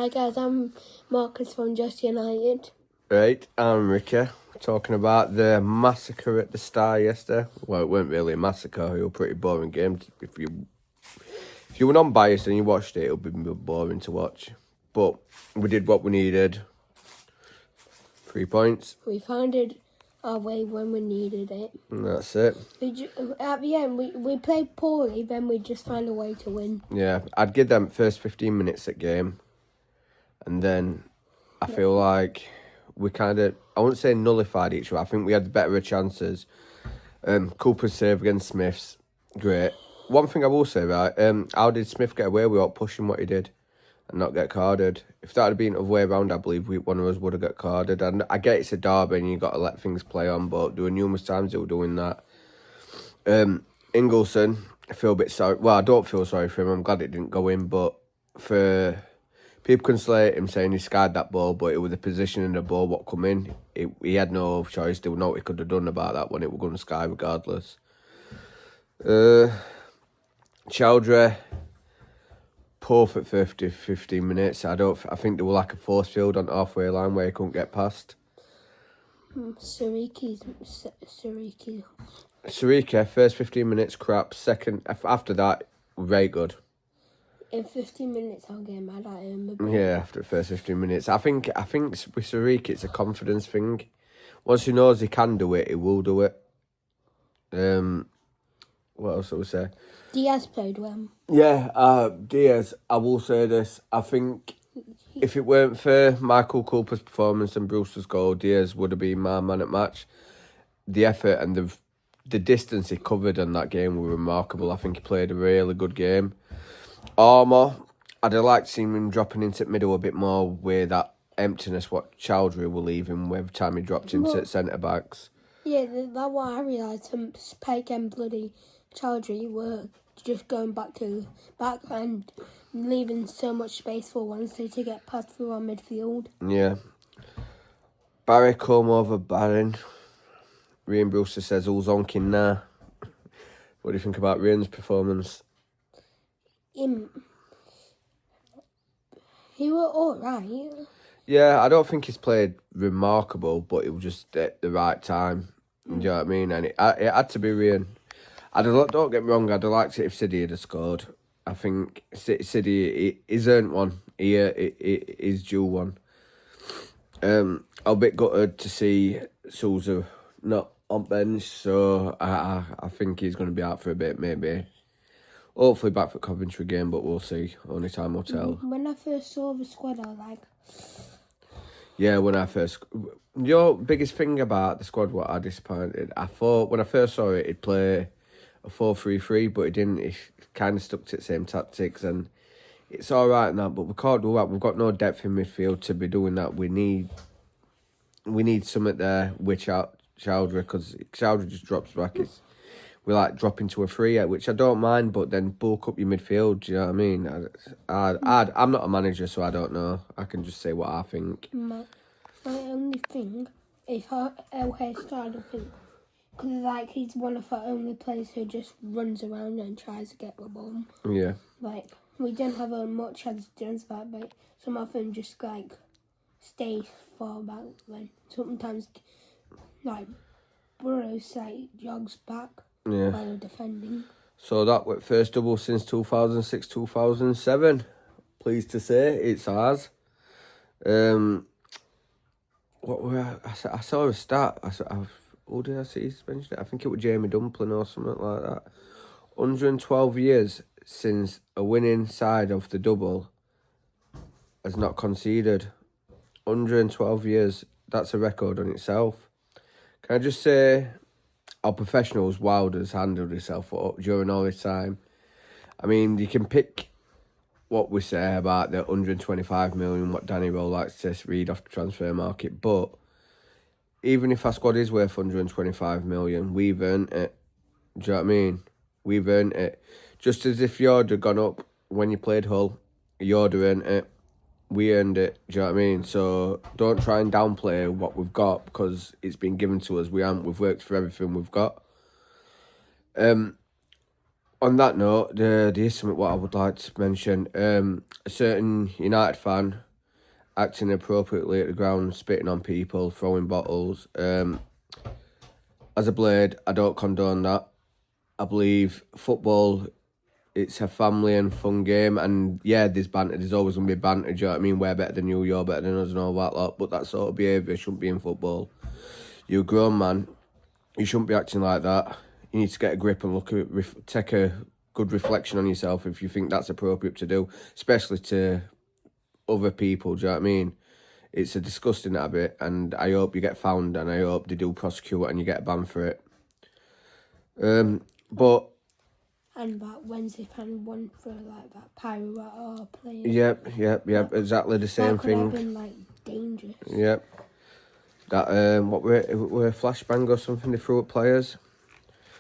Hi guys, I'm Marcus from Just United. Right, I'm Ricky, talking about the massacre at the Star yesterday. Well, it weren't really a massacre, it was a pretty boring game. If you were non-biased and you watched it, it would be boring to watch. But we did what we needed. 3 points. We found it our way when we needed it. And that's it. At the end, we played poorly, then we just found a way to win. Yeah, I'd give them first 15 minutes at game. And then I feel like we kind of, I wouldn't say nullified each other. I think we had better chances. Cooper's save against Smith's, great. One thing I will say, right, how did Smith get away without pushing what he did and not get carded? If that had been the other way around, I believe one of us would have got carded. And I get it's a derby and you got to let things play on, but there were numerous times they were doing that. Ingleson, I feel a bit sorry. Well, I don't feel sorry for him. I'm glad it didn't go in, but for... People can slate him saying he skied that ball, but it was the position in the ball what come in. He had no choice. There was no what he could have done about that when it was going to sky regardless. Chowdhury, poor for 15 minutes. I think there was like a force field on the halfway line where he couldn't get past. Sariki. First 15 minutes crap. Second, after that, very good. In 15 minutes, I'll get mad at him. Yeah, after the first 15 minutes. I think with Sariki, it's a confidence thing. Once he knows he can do it, he will do it. What else I would say? Diaz played well. Yeah, Diaz, I will say this. I think if it weren't for Michael Cooper's performance and Brewster's goal, Diaz would have been my man at match. The effort and the distance he covered in that game were remarkable. I think he played a really good game. Armour, I'd have liked to see him dropping into the middle a bit more with that emptiness what Chowdhury will leave him every time he dropped into centre backs. Yeah, that's what I realised. Pike and bloody Chowdhury were just going back and leaving so much space for Wednesday to get past through our midfield. Yeah. Barry come over Barron. Ryan Brewster says all's onking now. What do you think about Ryan's performance? He was alright. Yeah, I don't think he's played remarkable, but it was just at the right time. Do you know what I mean? And it had to be Ryan. Don't get me wrong, I'd have liked it if City had scored. I think City he's earned one. He's due one. I'm a bit gutted to see Sousa not on bench, so I think he's going to be out for a bit, maybe. Hopefully back for Coventry game, but we'll see. Only time will tell. When I first saw the squad, I was like... Yeah, Your biggest thing about the squad, what I disappointed, I thought when I first saw it, it'd play a 4-3-3, but it didn't. It kind of stuck to the same tactics, and it's all right now, but we can't do that. We've got no depth in midfield to be doing that. We need something there with Chowdhury, because Chowdhury just drops back. We like dropping to a 3, which I don't mind, but then bulk up your midfield. Do you know what I mean? I'm not a manager, so I don't know. I can just say what I think. My only thing is how El Hay started, because he's one of our only players who just runs around and tries to get the ball. Yeah. We don't have as much as does that, but some of them just stay far back. Then sometimes Burrows jogs back. Yeah. While defending. So that was first double since 2006-2007. Pleased to say it's ours. I saw a stat. Who did I see mention it? I think it was Jamie Dumpling or something like that. 112 years since a winning side of the double has not conceded. 112 years. That's a record on itself. Can I just say how professionals Wilder's handled himself up during all this time? I mean, you can pick what we say about the 125 million, what Danny Rowe likes to read off the transfer market, but even if our squad is worth 125 million, we've earned it. Do you know what I mean? We've earned it. Just as if Yoda gone up when you played Hull, Yoda earned it. We earned it. Do you know what I mean? So don't try and downplay what we've got, because it's been given to us. We've worked for everything we've got. On that note, there is something what I would like to mention. A certain United fan acting appropriately at the ground, spitting on people, throwing bottles. As a Blade, I don't condone that. I believe football, it's a family and fun game, and yeah, there's banter. There's always going to be banter, do you know what I mean? We're better than you, you're better than us and all that lot, but that sort of behaviour shouldn't be in football. You're a grown man. You shouldn't be acting like that. You need to get a grip and take a good reflection on yourself if you think that's appropriate to do, especially to other people, do you know what I mean? It's a disgusting habit, and I hope you get found, and I hope they do prosecute and you get banned for it. But... And that Wednesday fan one for like that pyro player. Yep, exactly the same that thing. That could have been like dangerous. Yep. That, what were a flashbang or something they threw at players?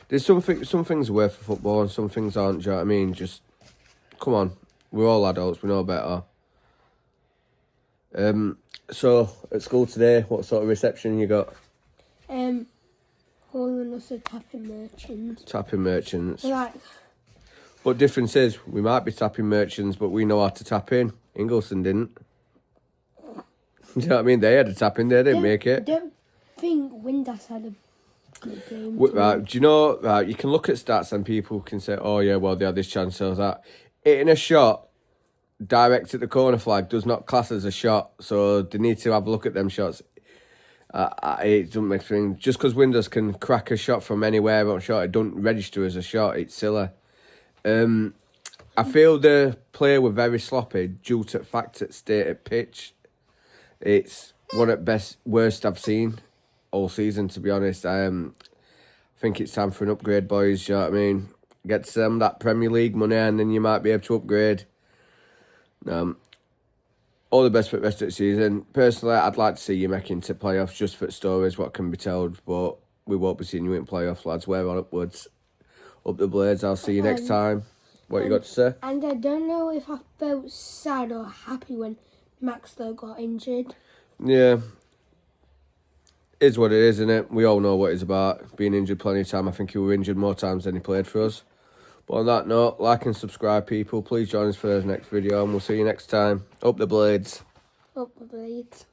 There's some things are worth for football and some things aren't, do you know what I mean? Just, come on. We're all adults, we know better. So, at school today, what sort of reception you got? Calling us a tapping merchants. Tapping merchants. Like, but difference is, we might be tapping merchants, but we know how to tap in. Ingleson didn't. Do you know what I mean? They had a tap in, they didn't make it. I don't think Windass had a good game. Right, do you know, right, you can look at stats and people can say, oh yeah, well, they had this chance or that. Hitting a shot direct at the corner flag does not class as a shot, so they need to have a look at them shots. It doesn't make sense. Just because Windows can crack a shot from anywhere on shot, it doesn't register as a shot. It's silly. I feel the player were very sloppy due to the fact that state at pitch. It's one of the worst I've seen all season, to be honest. I think it's time for an upgrade, boys. You know what I mean? Get some that Premier League money, and then you might be able to upgrade. All the best for the rest of the season. Personally, I'd like to see you making to playoffs just for stories, what can be told, but we won't be seeing you in playoffs, lads. We're on upwards. Up the Blades. I'll see you next time. What you got to say? And I don't know if I felt sad or happy when Maxwell got injured. Yeah. Is what it is, isn't it? We all know what it's about. Being injured plenty of time. I think he was injured more times than he played for us. But on that note, like and subscribe, people. Please join us for the next video, and we'll see you next time. Up the Blades. Up the Blades.